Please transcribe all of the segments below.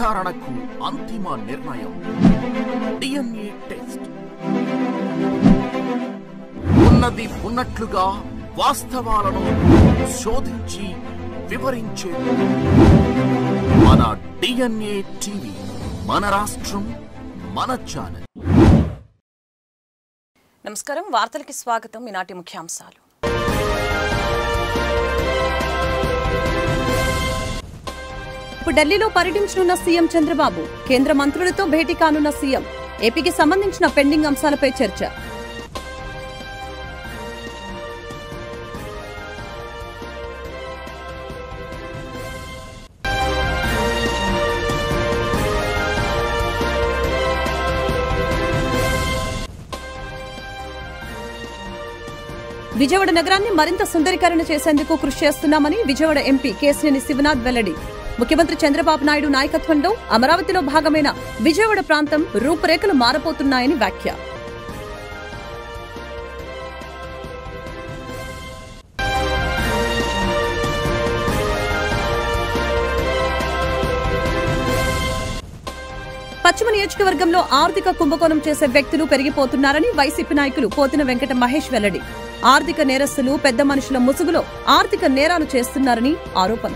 నిర్ధారణకు అంతిమ నిర్ణయం DNA టెస్ట్. ఉన్నది ఉన్నట్లుగా వాస్తవాలను శోధించి వివరించే మన DNA టీవీ, మన రాష్ట్రం, మన ఛానల్. నమస్కారం, వార్తలకి స్వాగతం. ఈనాటి ముఖ్యాంశాలు. ఇప్పుడు ఢిల్లీలో పర్యటించనున్న సీఎం చంద్రబాబు, కేంద్ర మంత్రులతో భేటీ కానున్న సీఎం. ఏపీకి సంబంధించిన పెండింగ్ అంశాలపై చర్చ. విజయవాడ నగరాన్ని మరింత సుందరీకరణ చేసేందుకు కృషి చేస్తున్నామని విజయవాడ ఎంపీ కేశినేని శివనాథ్ వెల్లడి. ముఖ్యమంత్రి చంద్రబాబు నాయుడు నాయకత్వంలో అమరావతిలో భాగమైన విజయవాడ ప్రాంతం రూపురేఖలు మారబోతున్నాయని వ్యాఖ్య. పశ్చిమ నియోజకవర్గంలో ఆర్థిక కుంభకోణం చేసే వ్యక్తులు పెరిగిపోతున్నారని వైసీపీ నాయకులు పోతిన వెంకట మహేష్ వెల్లడి. ఆర్థిక నేరస్తులు పెద్ద మనుషుల ముసుగులో ఆర్థిక నేరాలు చేస్తున్నారని ఆరోపణ.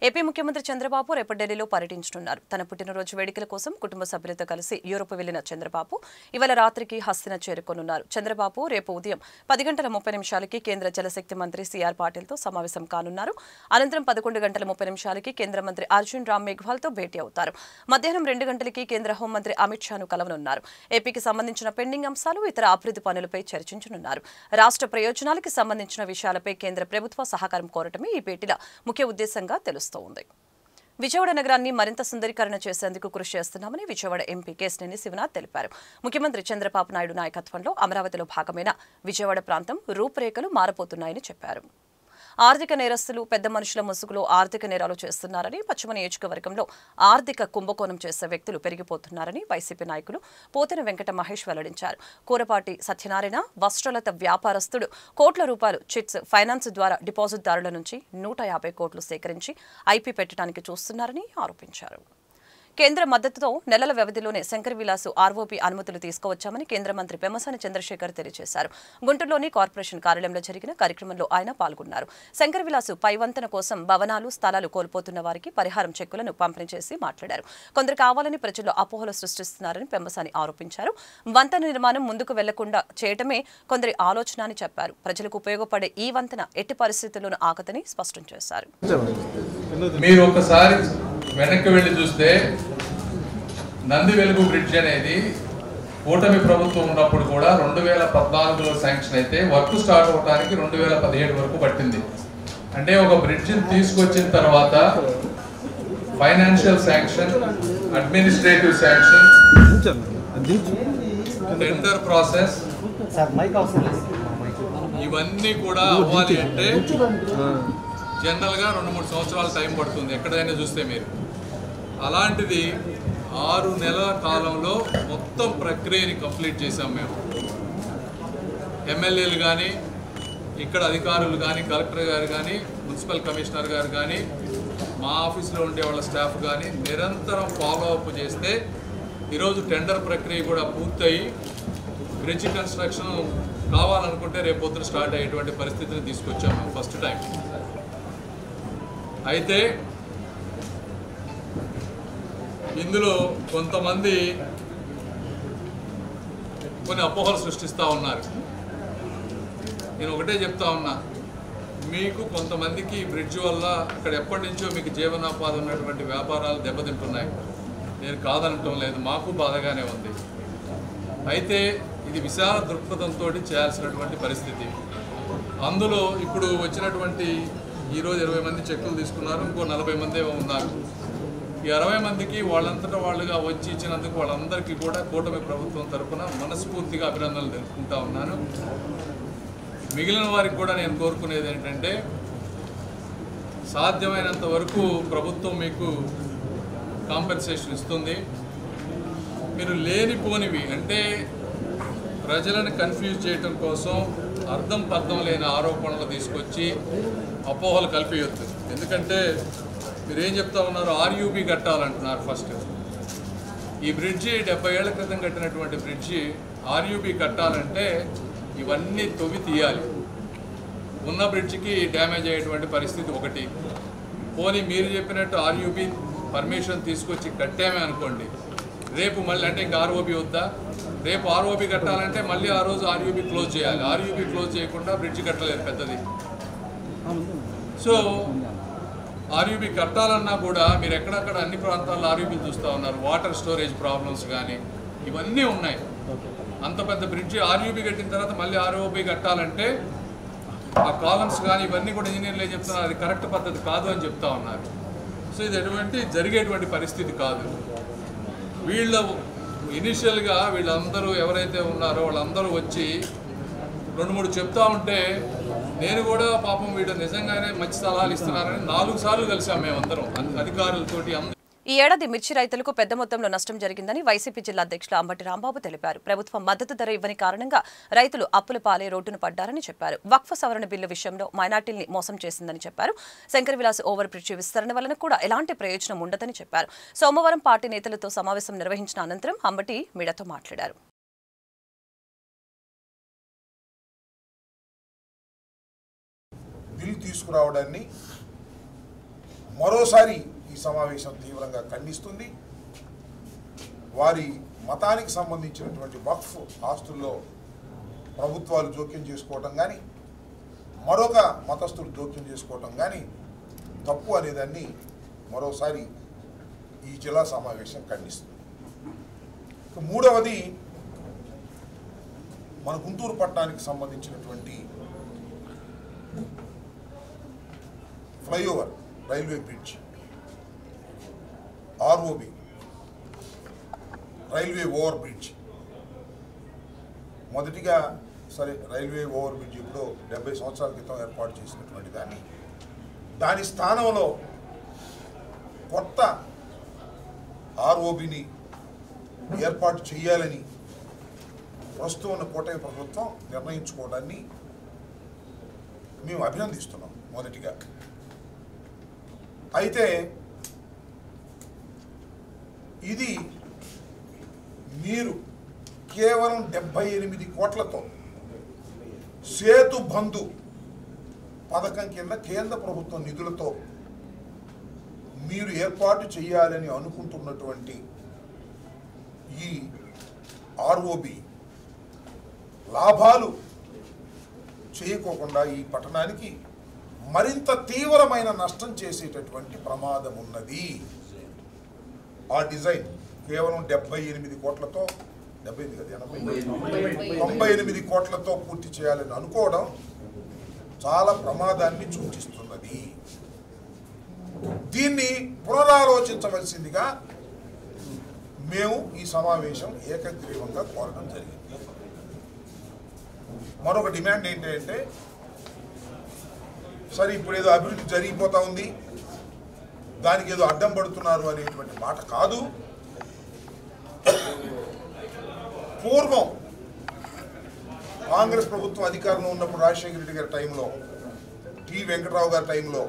ఏపీ ముఖ్యమంత్రి చంద్రబాబు రేపు ఢిల్లీలో పర్యటించనున్నారు. తన పుట్టినరోజు వేడుకల కోసం కుటుంబ సభ్యులతో కలిసి యూరోప్ వెళ్లిన చంద్రబాబు ఇవాళ రాత్రికి హస్తిన చేరుకోనున్నారు. చంద్రబాబు రేపు ఉదయం 10:30 కేంద్ర జలశక్తి మంత్రి సిఆర్ పాటిల్తో సమావేశం కానున్నారు. అనంతరం 11:30 కేంద్ర మంత్రి అర్జున్ రామ్ మేఘ్వాల్తో భేటీ అవుతారు. మధ్యాహ్నం 2 గంటలకి కేంద్ర హోంమంత్రి అమిత్ షాను కలవనున్నారు. ఏపీకి సంబంధించిన పెండింగ్ అంశాలు, ఇతర అభివృద్ధి పనులపై చర్చించనున్నారు. రాష్ట్ర ప్రయోజనాలకు సంబంధించిన విషయాలపై కేంద్ర ప్రభుత్వ సహకారం కోరటమే ఈ భేటీల ముఖ్య ఉద్దేశంగా తెలుస్తోంది. విజయవాడ నగరాన్ని మరింత సుందరీకరణ చేసేందుకు కృషి చేస్తున్నామని విజయవాడ ఎంపీ కేశినేని శివనాథ్ తెలిపారు. ముఖ్యమంత్రి చంద్రబాబు నాయుడు నాయకత్వంలో అమరావతిలో భాగమైన విజయవాడ ప్రాంతం రూపురేఖలు మారబోతున్నాయని చెప్పారు. ఆర్థిక నేరస్తులు పెద్ద మనుషుల ముసుగులో ఆర్థిక నేరాలు చేస్తున్నారని, పశ్చిమ నియోజకవర్గంలో ఆర్థిక కుంభకోణం చేసే వ్యక్తులు పెరిగిపోతున్నారని వైసీపీ నాయకులు పోతిన వెంకట మహేష్ వెల్లడించారు. కూరపాటి సత్యనారాయణ వస్త్రలత వ్యాపారస్తుడు కోట్ల రూపాయలు చిట్స్ ఫైనాన్స్ ద్వారా డిపాజిట్దారుల నుంచి 150 కోట్లు సేకరించి ఐపీ పెట్టడానికి చూస్తున్నారని ఆరోపించారు. కేంద్ర మద్దతుతో నెలల వ్యవధిలోనే శంకర్ విలాస్ ఆర్ఓపీ అనుమతులు తీసుకువచ్చామని కేంద్ర మంత్రి పెమ్మసాని చంద్రశేఖర్ తెలియజేశారు. గుంటూరులోని కార్పొరేషన్ కార్యాలయంలో జరిగిన కార్యక్రమంలో ఆయన పాల్గొన్నారు. శంకర్ విలాస్ పైవంతన కోసం భవనాలు, స్థలాలు కోల్పోతున్న వారికి పరిహారం చెక్కులను పంపిణీ చేసి మాట్లాడారు. కొందరు కావాలని ప్రజల్లో అపోహలు సృష్టిస్తున్నారని పెమ్మసాని ఆరోపించారు. వంతెన నిర్మాణం ముందుకు వెళ్లకుండా చేయటమే కొందరి ఆలోచన అని చెప్పారు. ప్రజలకు ఉపయోగపడే ఈ వంతెన ఎట్టి పరిస్థితుల్లోనూ ఆగదని స్పష్టం చేశారు. వెనక్కి వెళ్ళి చూస్తే నంది వెలుగు బ్రిడ్జ్ అనేది కూటమి ప్రభుత్వం ఉన్నప్పుడు కూడా 2014లో శాంక్షన్ అయితే వర్క్ స్టార్ట్ అవడానికి 2017 వరకు పట్టింది. అంటే ఒక బ్రిడ్జిని తీసుకొచ్చిన తర్వాత financial sanction, administrative sanction, tender process ఇవన్నీ కూడా అవ్వాలి అంటే జనరల్గా 2-3 సంవత్సరాల టైం పడుతుంది ఎక్కడైనా చూస్తే మీరు. అలాంటిది 6 నెలల కాలంలో మొత్తం ప్రక్రియని కంప్లీట్ చేసాం మేము. ఎమ్మెల్యేలు కానీ, ఇక్కడ అధికారులు కానీ, కలెక్టర్ గారు కానీ, మున్సిపల్ కమిషనర్ గారు కానీ, మా ఆఫీస్లో ఉండే వాళ్ళ స్టాఫ్ కానీ నిరంతరం ఫాలో అప్ చేస్తే ఈరోజు టెండర్ ప్రక్రియ కూడా పూర్తయి బ్రిడ్జ్ కన్స్ట్రక్షన్ కావాలనుకుంటే రేపు పొద్దున స్టార్ట్ అయ్యేటువంటి పరిస్థితిని తీసుకొచ్చాము మేము ఫస్ట్ టైం. అయితే ఇందులో కొంతమంది కొన్ని అపోహలు సృష్టిస్తూ ఉన్నారు. నేను ఒకటే చెప్తా ఉన్నా, మీకు కొంతమందికి బ్రిడ్జ్ వల్ల ఇక్కడ ఎప్పటి నుంచో మీకు జీవనోపాధి ఉన్నటువంటి వ్యాపారాలు దెబ్బతింటున్నాయి. నేను కాదనటం లేదు, మాకు బాధగానే ఉంది. అయితే ఇది విశాల దృక్పథంతో చేయాల్సినటువంటి పరిస్థితి. అందులో ఇప్పుడు వచ్చినటువంటి ఈరోజు 20 మంది చెక్కులు తీసుకున్నారు, ఇంకో 40 మంది ఉన్నారు. ఈ 60 మందికి వాళ్ళంతటా వాళ్ళుగా వచ్చి ఇచ్చినందుకు వాళ్ళందరికీ కూడా కూటమి ప్రభుత్వం తరఫున మనస్ఫూర్తిగా అభినందనలు తెలుపుకుంటా ఉన్నాను. మిగిలిన వారికి కూడా నేను కోరుకునేది ఏంటంటే, సాధ్యమైనంత వరకు ప్రభుత్వం మీకు కాంపెన్సేషన్ ఇస్తుంది. మీరు లేనిపోనివి అంటే ప్రజలను కన్ఫ్యూజ్ చేయడం కోసం అర్థం పర్థం లేని ఆరోపణలు తీసుకొచ్చి అపోహలు కల్పించొద్దు. ఎందుకంటే మీరేం చెప్తా ఉన్నారు, ఆర్యూబీ కట్టాలంటున్నారు. ఫస్ట్ ఈ బ్రిడ్జి 70 ఏళ్ల క్రితం కట్టినటువంటి బ్రిడ్జి ఆర్యూబీ కట్టాలంటే ఇవన్నీ తొవ్వి తీయాలి. ఉన్న బ్రిడ్జికి డ్యామేజ్ అయ్యేటువంటి పరిస్థితి ఒకటి. పోనీ మీరు చెప్పినట్టు ఆర్యూబీ పర్మిషన్ తీసుకొచ్చి కట్టామే అనుకోండి, రేపు మళ్ళీ అంటే ఇంకా ఆర్ఓబీ వద్దా, రేపు ఆర్ఓబీ కట్టాలంటే మళ్ళీ ఆ రోజు ఆర్యూబీ క్లోజ్ చేయాలి. ఆర్యూబీ క్లోజ్ చేయకుండా బ్రిడ్జి కట్టలేదు పెద్దది. సో ఆర్యూబీ కట్టాలన్నా కూడా మీరు ఎక్కడక్కడ అన్ని ప్రాంతాల్లో ఆర్యూబీలు చూస్తూ ఉన్నారు. వాటర్ స్టోరేజ్ ప్రాబ్లమ్స్ కానీ ఇవన్నీ ఉన్నాయి. అంత పెద్ద బ్రిడ్జి ఆర్యూబీ కట్టిన తర్వాత మళ్ళీ ఆర్ఓబీ కట్టాలంటే ఆ కాలమ్స్ కానీ ఇవన్నీ కూడా ఇంజనీర్లు ఏం చెప్తున్నారు, అది కరెక్ట్ పద్ధతి కాదు అని చెప్తా ఉన్నారు. సో ఇది జరిగేటువంటి పరిస్థితి కాదు. వీళ్ళ ఇనిషియల్గా వీళ్ళందరూ ఎవరైతే ఉన్నారో వాళ్ళందరూ వచ్చి 2-3 చెప్తా ఉంటే నేను కూడా పాపం వీళ్ళు నిజంగానే మంచి సలహాలు ఇస్తున్నారని 4 సార్లు కలిసాం మేమందరం అధికారులతోటి. ఈ ఏడాది మిర్చి రైతులకు పెద్ద మొత్తంలో నష్టం జరిగిందని వైసీపీ జిల్లా అధ్యక్షులు అంబటి రాంబాబు తెలిపారు. ప్రభుత్వం మద్దతు ధర ఇవ్వని కారణంగా రైతులు అప్పుల పాలే రోడ్డును పడ్డారని చెప్పారు. వక్ఫ్ సవరణ బిల్లు విషయంలో మైనార్టీల్ని మోసం చేసిందని చెప్పారు. శంకర్ విలాస్ ఓవర్ బ్రిడ్జి విస్తరణ వలన కూడా ఎలాంటి ప్రయోజనం ఉండదని చెప్పారు. సోమవారం పార్టీ నేతలతో సమావేశం నిర్వహించిన అనంతరం అంబటి మీడియాతో మాట్లాడారు. బిల్లు తీసుకురావడాన్ని మరోసారి ఈ సమావేశం తీవ్రంగా ఖండిస్తుంది. వారి మతానికి సంబంధించినటువంటి వక్ఫ్ ఆస్తుల్లో ప్రభుత్వాలు జోక్యం చేసుకోవటం కానీ మరొక మతస్థులు జోక్యం చేసుకోవటం కానీ తప్పు అనేదాన్ని మరోసారి ఈ జిల్లా సమావేశం ఖండిస్తుంది. మూడవది, మన గుంటూరు పట్టణానికి సంబంధించినటువంటి flyover railway bridge, ROB railway over bridge. మొదటిగా సరే రైల్వే ఓవర్ బ్రిడ్జ్ ఇప్పుడు 70 సంవత్సరాల క్రితం ఏర్పాటు చేసినటువంటి దాని స్థానంలో కొత్త ఆర్ఓబిని ఏర్పాటు చేయాలని ప్రస్తుతం ఉన్న కూటమి ప్రభుత్వం నిర్ణయించుకోవడాన్ని మేము అభినందిస్తున్నాం మొదటిగా. అయితే ఇది మీరు కేవలం 78 కోట్లతో సేతు బంధు పథకం కింద కేంద్ర ప్రభుత్వం నిధులతో మీరు ఏర్పాటు చేయాలని అనుకుంటున్నటువంటి ఈ ఆర్ఓబి లాభాలు చేయకోకుండా ఈ పట్టణానికి మరింత తీవ్రమైన నష్టం చేసేటటువంటి ప్రమాదం ఉన్నది. ఆ డిజైన్ కేవలం 78 కోట్లతో 98 కోట్లతో పూర్తి చేయాలని అనుకోవడం చాలా ప్రమాదాన్ని సూచిస్తున్నది. దీన్ని పునరాలోచించవలసిందిగా మేము ఈ సమావేశం ఏకగ్రీవంగా కోరడం జరిగింది. మరొక డిమాండ్ ఏంటంటే, సరే ఇప్పుడు ఏదో అభివృద్ధి జరిగిపోతా ఉంది, దానికి ఏదో అడ్డం పడుతున్నారు అనేటువంటి మాట కాదు. పూర్వం కాంగ్రెస్ ప్రభుత్వం అధికారంలో ఉన్నప్పుడు రాజశేఖర రెడ్డి గారి టైంలో, టి వెంకటరావు గారి టైంలో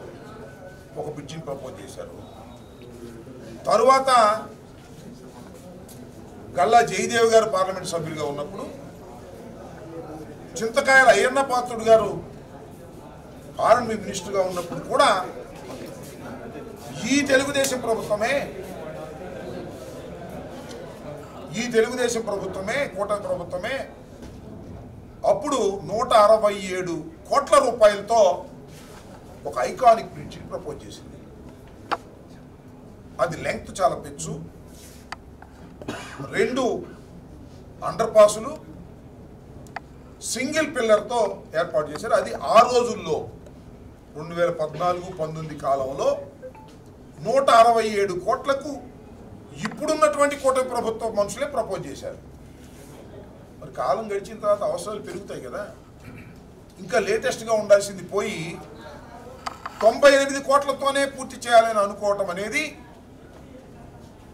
ఒక బ్రిడ్జిని ప్రపోజ్ చేశారు. తరువాత గల్లా జయదేవ్ గారు పార్లమెంట్ సభ్యులుగా ఉన్నప్పుడు, చింతకాయల అయ్యన్న పాత్రుడు గారు ఆర్ఎండ్బి మినిస్టర్గా ఉన్నప్పుడు కూడా ఈ తెలుగుదేశం ప్రభుత్వమే కూటమి ప్రభుత్వమే అప్పుడు 167 కోట్ల రూపాయలతో ఒక ఐకానిక్ బ్రిడ్జిని ప్రపోజ్ చేసింది. అది లెంగ్త్ చాలా పెచ్చు, 2 అండర్ పాసులు, సింగిల్ పిల్లర్తో ఏర్పాటు చేశారు. అది ఆ రోజుల్లో 2014-19 కాలంలో 167 కోట్లకు ఇప్పుడున్నటువంటి కూటమి ప్రభుత్వ మనుషులే ప్రపోజ్ చేశారు. మరి కాలం గడిచిన తర్వాత అవసరాలు పెరుగుతాయి కదా, ఇంకా లేటెస్ట్గా ఉండాల్సింది పోయి 98 కోట్లతోనే పూర్తి చేయాలని అనుకోవటం అనేది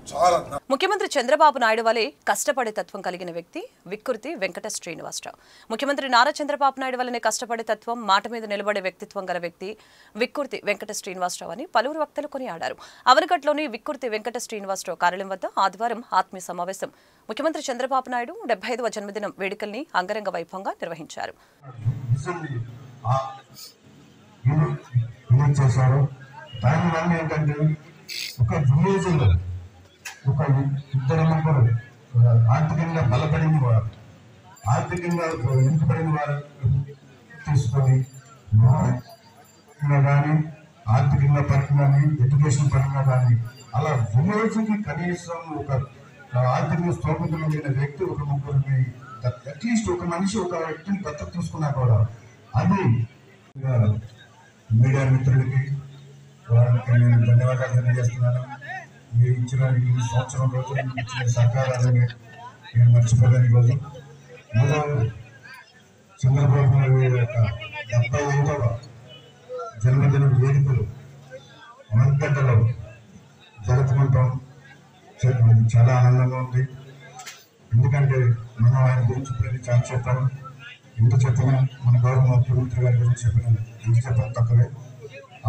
చాలా. ముఖ్యమంత్రి చంద్రబాబు నాయుడు వలె కష్టపడే తత్వం కలిగిన వ్యక్తి విక్కుర్తి వెంకట శ్రీనివాసరావు. ముఖ్యమంత్రి నారా చంద్రబాబు నాయుడు వల్లనే కష్టపడే తత్వం, మాట మీద నిలబడే వ్యక్తిత్వం గల వ్యక్తి విక్కుర్తి వెంకట శ్రీనివాసరావు అని పలువురు వక్తలు కొనియాడారు. అవనగడ్లోని విక్కుర్తి వెంకట శ్రీనివాసరావు కార్యాలయం వద్ద ఆదివారం ఆత్మీయ సమావేశం ముఖ్యమంత్రి చంద్రబాబు నాయుడు 75వ జన్మదినం వేడుకల్ని అంగరంగ వైభవంగా నిర్వహించారు. దానివల్ల ఏంటంటే ఒక విలేజ్లో ఒక ఇద్దరు ముగ్గురు ఆర్థికంగా బలపడిన వారు, ఆర్థికంగా వెనుకబడిన వారు తీసుకొని కానీ ఆర్థికంగా పరంగా కానీ ఎడ్యుకేషన్ పరంగా కానీ అలా విలేజ్కి కనీసం ఒక ఆర్థిక స్తోమత కలిగిన వ్యక్తి ఒక ముగ్గురిని అట్లీస్ట్ ఒక మనిషి ఒక వ్యక్తిని దత్తత తీసుకున్నా కూడా అది మీడియా మిత్రులకి వారికి నేను ధన్యవాదాలు తెలియజేస్తున్నాను. మీరు ఇచ్చిన ఈ సంవత్సరం రోజులు ఇచ్చిన సహకారాలని నేను మర్చిపోలేని రోజు. మూడో చంద్రబాబు నాయుడు యొక్క 75వ జన్మదిన వేడుకలు అవనగడ్డలో జరుపుకుంటాం. చాలా ఆనందంగా ఉంది. ఎందుకంటే మనం ఆయన గురించి ఇప్పుడు చాలా చెప్పాను. ఎంత చెప్పినా మన గౌరవ ముఖ్యమంత్రి గారి గురించి చెప్పిన ఎంత చెప్పడం తక్కువే.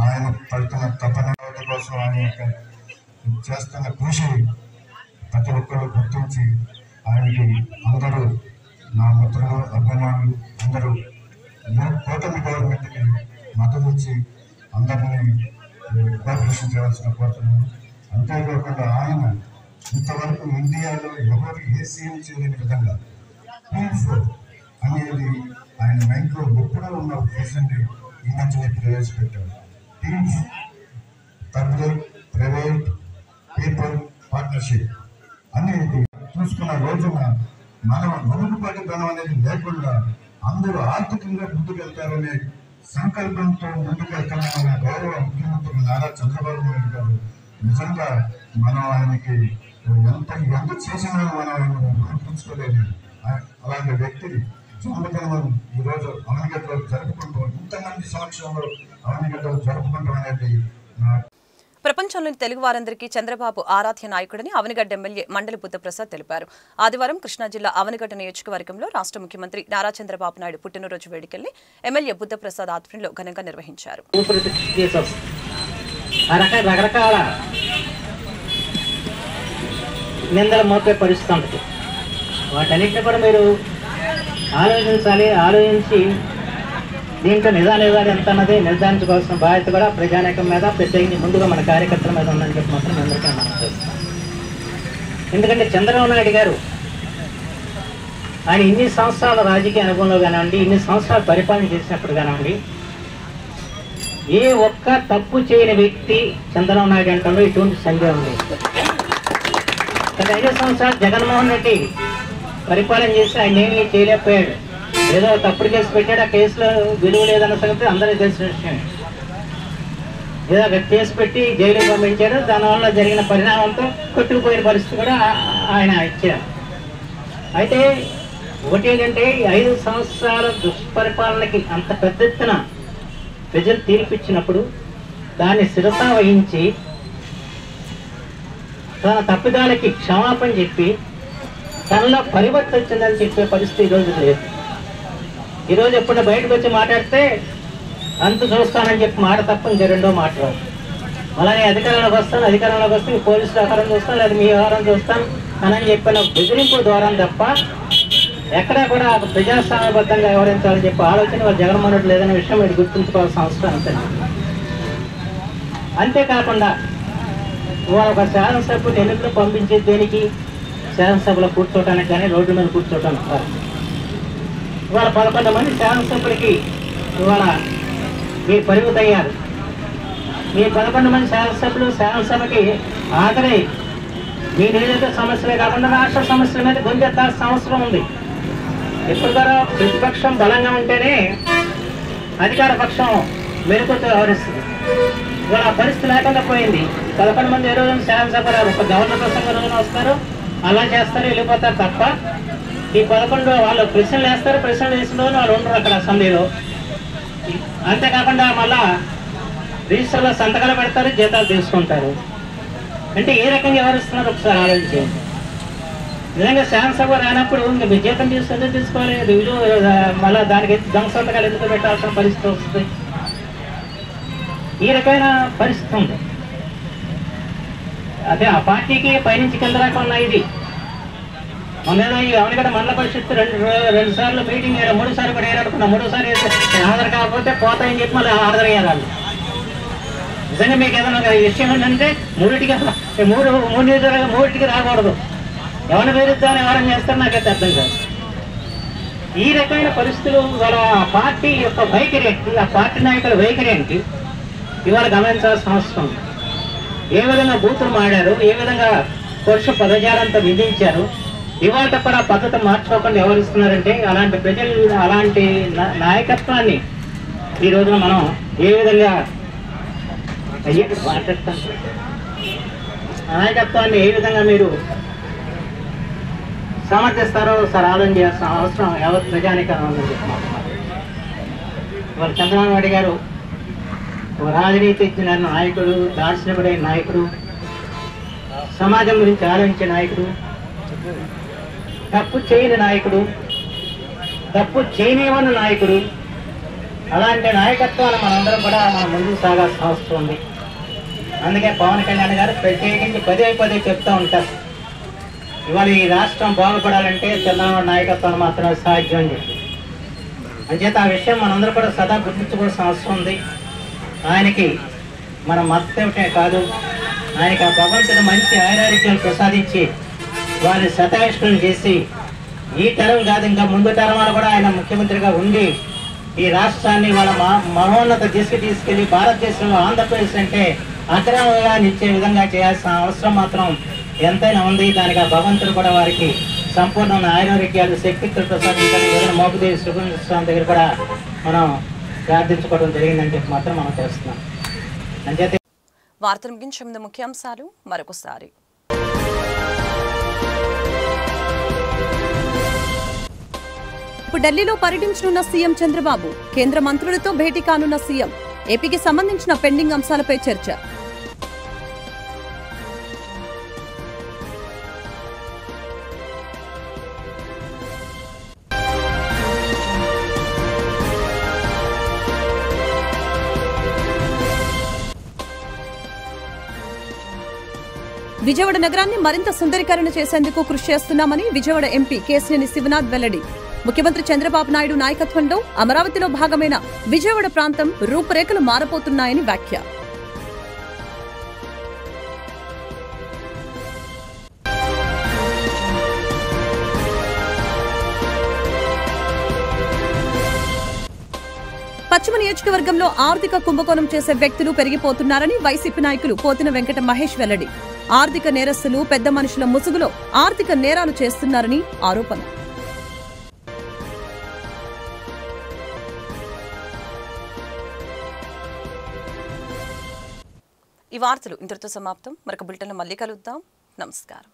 ఆయన పడుతున్న తపన కోసం ఆయన యొక్క చేస్తున్న కృషి ప్రతి ఒక్కరు గుర్తించి ఆయనకి అందరూ నా మిత్రులు అభిమానులు అందరూ కూటమి గవర్నమెంట్కి మద్దతు ఇచ్చి అందరినీ కోఆపరేషన్ చేయాల్సిన కోరుతున్నాను. అంతేకాకుండా ఆయన ఇంతవరకు ఇండియాలో ఎవరు ఏ సీఎం చేయలేని విధంగా P4 అనేది ఆయన మైండ్లో ఎప్పుడూ ఉన్న విషయాన్ని ఈ మధ్యనే ప్రవేశపెట్టాడు. Teams public private people partnership అనేది చూసుకున్న రోజున మనం వెనుకబాటు ధనం అనేది లేకుండా అందరూ ఆర్థికంగా ముందుకెళ్తారనే సంకల్పంతో ముందుకెళ్తామన్న గౌరవ ముఖ్యమంత్రి నారా చంద్రబాబు నాయుడు గారు నిజంగా మనం ఆయనకి ఎంత చేసినా మనం ఆయన గుర్తించుకోలేదు. అలాంటి వ్యక్తి జన్మదినం ఈరోజు అవనగడ్డలో జరుపుకుంటాం. ఇంతమంది సమక్షంలో అవనగడ్డలో జరుపుకుంటాం అనేది ప్రపంచంలోని తెలుగు వారందరికీ చంద్రబాబు ఆరాధ్య నాయకుడని అవనగడ్డ ఎమ్మెల్యే మండలి బుద్ధప్రసాద్ తెలిపారు. ఆదివారం కృష్ణా జిల్లా అవనగడ్డ నియోజకవర్గంలో రాష్ట్ర ముఖ్యమంత్రి నారా చంద్రబాబు నాయుడు పుట్టినరోజు వేడుకల్ని ఎమ్మెల్యే బుద్ధప్రసాద్ ఆధ్వర్యంలో ఘనంగా నిర్వహించారు. రకరకాల నిందలు మోపే పరిస్థితి ఉంటుంది. వాటన్నిటిని కూడా మీరు ఆలోచించాలి. ఆలోచించి దీంట్లో నిజాలు ఎంత అన్నది నిర్ధారించుకోవాల్సిన బాధ్యత కూడా ప్రజానీకం మీద, ప్రత్యేకించి ముందుగా మన కార్యకర్తల మీద ఉందని చెప్పి మాత్రం అందరికీ మనం చేస్తాం. ఎందుకంటే చంద్రబాబు నాయుడు గారు ఆయన ఇన్ని సంవత్సరాల రాజకీయ అనుభవంలో కానివ్వండి, ఇన్ని సంవత్సరాలు పరిపాలన చేసినప్పుడు కానివ్వండి, ఏ ఒక్క తప్పు చేయని వ్యక్తి చంద్రబాబు నాయుడు అంటారో ఇటువంటి సందేహం లేదు. గత 5 సంవత్సరాలు జగన్మోహన్ రెడ్డి పరిపాలన చేసి ఆయన ఏమీ చేయలేకపోయాడు. ఏదో తప్పుడు కేసు పెట్టాడు. ఆ కేసులో విలువ లేదన్న సంగతి అందరికీ తెలిసిన విషయం. ఏదో కేసు పెట్టి జైలు పంపించాడు. దానివల్ల జరిగిన పరిణామంతో కొట్టుకుపోయిన పరిస్థితి కూడా ఆయన ఇచ్చారు. అయితే ఒకటి ఏంటంటే 5 సంవత్సరాల దుష్పరిపాలనకి అంత పెద్ద ఎత్తున ప్రజలు తీర్పిచ్చినప్పుడు దాన్ని శిరసా వహించి తన తప్పిదాలకి క్షమాపణ చెప్పి తనలో పరివర్తన వచ్చిందని చెప్పే పరిస్థితి ఈరోజు లేదు. ఈరోజు ఎప్పుడు బయటకు వచ్చి మాట్లాడితే అంత చూస్తానని చెప్పి మాట తప్ప ఇంక రెండో మాట్లాడు. అలానే అధికారంలోకి వస్తే పోలీసు వ్యవహారం చూస్తాను, లేదా మీ వ్యవహారం చూస్తాను అని చెప్పిన బెదిరింపు ద్వారా తప్ప ఎక్కడా కూడా ప్రజాస్వామ్యబద్ధంగా వ్యవహరించాలని చెప్పి ఆలోచన వాళ్ళు జగన్మోహన్ రెడ్డి లేదనే విషయం మీరు గుర్తుంచుకోవాల్సిన అవసరం అంతే. అంతేకాకుండా ఇవాళ ఒక శాసనసభ్యుని ఎన్నికలు పంపించే దేనికి శాసనసభలో కూర్చోవటానికి కానీ రోడ్డు మీద కూర్చోవటానికి కాదు. ఇవాళ 11 మంది శాసనసభ్యులకి ఇవాళ మీరు పరిమితయ్యారు. మీ 11 మంది శాసనసభ్యులు శాసనసభకి ఆఖరి మీ నియోజక సమస్యలే కాకుండా రాష్ట్ర సమస్యల మీద గొంతెత్తాల్సిన అవసరం ఉంది. ఇప్పుడు కూడా ప్రతిపక్షం బలంగా ఉంటేనే అధికార పక్షం మెరుగుతో వ్యవహరిస్తుంది. ఇవాళ ఆ పరిస్థితి లేకుండా పోయింది. 11 మంది ఏ రోజున శాసనసభ ఒక గవర్నర్ ప్రసంగం రోజున వస్తారు, అలా చేస్తారు, వెళ్ళిపోతారు తప్ప ఈ 11 వాళ్ళు ప్రశ్నలు వేస్తారు. ప్రశ్నలు వేసిన రోజున వాళ్ళు ఉండరు అక్కడ అసెంబ్లీలో. అంతేకాకుండా మళ్ళా రిజిస్టర్లో సంతకాలు పెడతారు, జీతాలు తీసుకుంటారు. అంటే ఏ రకంగా వ్యవహరిస్తున్నారు ఒకసారి ఆలోచించండి. నిజంగా శాసనసభ రానప్పుడు ఇంకా మీ జీతం తీసుకుంటే తీసుకోవాలి, రివ్యూ మళ్ళీ దానికి దొంగ సంతకాలు ఎందుకు పెట్టాల్సిన పరిస్థితి వస్తుంది. ఈ రకమైన పరిస్థితి ఉంది. అదే ఆ పార్టీకి పైనుంచి కింద దాకా ఉన్న ఇది మొన్న అవనిగడ మండల పరిషత్ రెండు సార్లు మీటింగ్ అయ్యారు, 3 సార్లు కూడా ఏరనుకున్నా, 3సారి హాజరు కాకపోతే పోతాయని చెప్పి మళ్ళీ హాజరు అయ్యారు. నిజంగా మీకు ఏదైనా విషయం ఏంటంటే మూడు నియోజకవర్గాలు 3టికి రాకూడదు, ఎవరిని విరుద్ధాన్ని ఎవరైనా చేస్తారో నాకైతే అర్థం కాదు. ఈ రకమైన పరిస్థితులు వాళ్ళ పార్టీ యొక్క వైఖరి ఏంటి, ఆ పార్టీ నాయకుల వైఖరి ఏంటి ఇవాళ గమనించాల్సిన అవసరం ఉంది. ఏ విధంగా బూతులు మాడారు, ఏ విధంగా పరుష పదజాలంతా విధించారు, ఇవాళ కూడా పద్ధతి మార్చుకోకుండా వ్యవహరిస్తున్నారంటే అలాంటి ప్రజలు అలాంటి నాయకత్వాన్ని ఈ రోజున మనం ఏ విధంగా నాయకత్వాన్ని ఏ విధంగా మీరు సమర్థిస్తారో ఒకసారి ఆలోచన చేయాల్సిన అవసరం యావత్ ప్రజానికి ఉందని చెప్తున్నారు. ఇవాళ చంద్రబాబు నాయుడు గారు రాజనీతి నాయకుడు, దార్శనికుడైన నాయకుడు, సమాజం గురించి ఆలోచించే నాయకుడు, తప్పు చేయని నాయకుడు, తప్పు చేయనివన్న నాయకుడు. అలాంటి నాయకత్వాన్ని మనందరం కూడా మనం ముందుకు సాగాల్సిన అవసరం ఉంది. అందుకే పవన్ కళ్యాణ్ గారు ప్రత్యేకించి పదే చెప్తూ ఉంటారు, ఇవాళ ఈ రాష్ట్రం బాగుపడాలంటే చంద్రబాబు నాయకత్వాన్ని మాత్రమే సాధ్యం అని చెప్పి. అంచేత ఆ విషయం మనందరూ కూడా సదా గుర్తించుకోవాల్సిన అవసరం ఉంది. ఆయనకి మన మద్దతే కాదు, ఆయనకి ఆ భగవంతుడు మంచి ఆయురారోగ్యాలు ప్రసాదించి వారిని శతావిష్కరణ చేసి ఈ తరం కాదు ఇంకా ముందు తరమాలు కూడా ఆయన ముఖ్యమంత్రిగా ఉండి ఈ రాష్ట్రాన్ని వాళ్ళ మహోన్నత దిశకు తీసుకెళ్లి భారతదేశంలో ఆంధ్రప్రదేశ్ అంటే అగ్రమంగా నిచ్చే విధంగా చేయాల్సిన అవసరం మాత్రం ఎంతైనా ఉంది. దానికి ఆ భగవంతుడు కూడా వారికి సంపూర్ణ ఆయురారోగ్యాలు శక్తితో ప్రసాదించాలని ఏదైనా మోపుదేవి సుబ్రహ్మణ్య దగ్గర కూడా మనం ప్రార్థించుకోవడం జరిగిందని చెప్పి మాత్రం మనం చేస్తున్నాం. అంచేతే వార్తలు ముగించే ముందు ముఖ్యాంశాలు మరొకసారి. ఇప్పుడు ఢిల్లీలో పర్యటించనున్న సీఎం చంద్రబాబు, కేంద్ర మంత్రులతో భేటీ కానున్న సీఎం, ఏపీకి సంబంధించిన పెండింగ్ అంశాలపై చర్చ. విజయవాడ నగరాన్ని మరింత సుందరీకరణ చేసేందుకు కృషి చేస్తున్నామని విజయవాడ ఎంపీ కేశినేని శివనాథ్ వెల్లడి. ముఖ్యమంత్రి చంద్రబాబు నాయుడు నాయకత్వంలో అమరావతిలో భాగమైన విజయవాడ ప్రాంతం రూపురేఖలు మారబోతున్నాయని వ్యాఖ్య. పశ్చిమ నియోజకవర్గంలో ఆర్థిక కుంభకోణం చేసే వ్యక్తులు పెరిగిపోతున్నారని వైసీపీ నాయకులు పోతిన వెంకట మహేష్ వెల్లడి. ఆర్థిక నేరస్తులు పెద్ద మనుషుల ముసుగులో ఆర్థిక నేరాలు చేస్తున్నారని ఆరోపణ. ఈ వార్తలు ఇంతటితో సమాప్తం. మరొక బులెటిన్లో మళ్ళీ కలుద్దాం. నమస్కారం.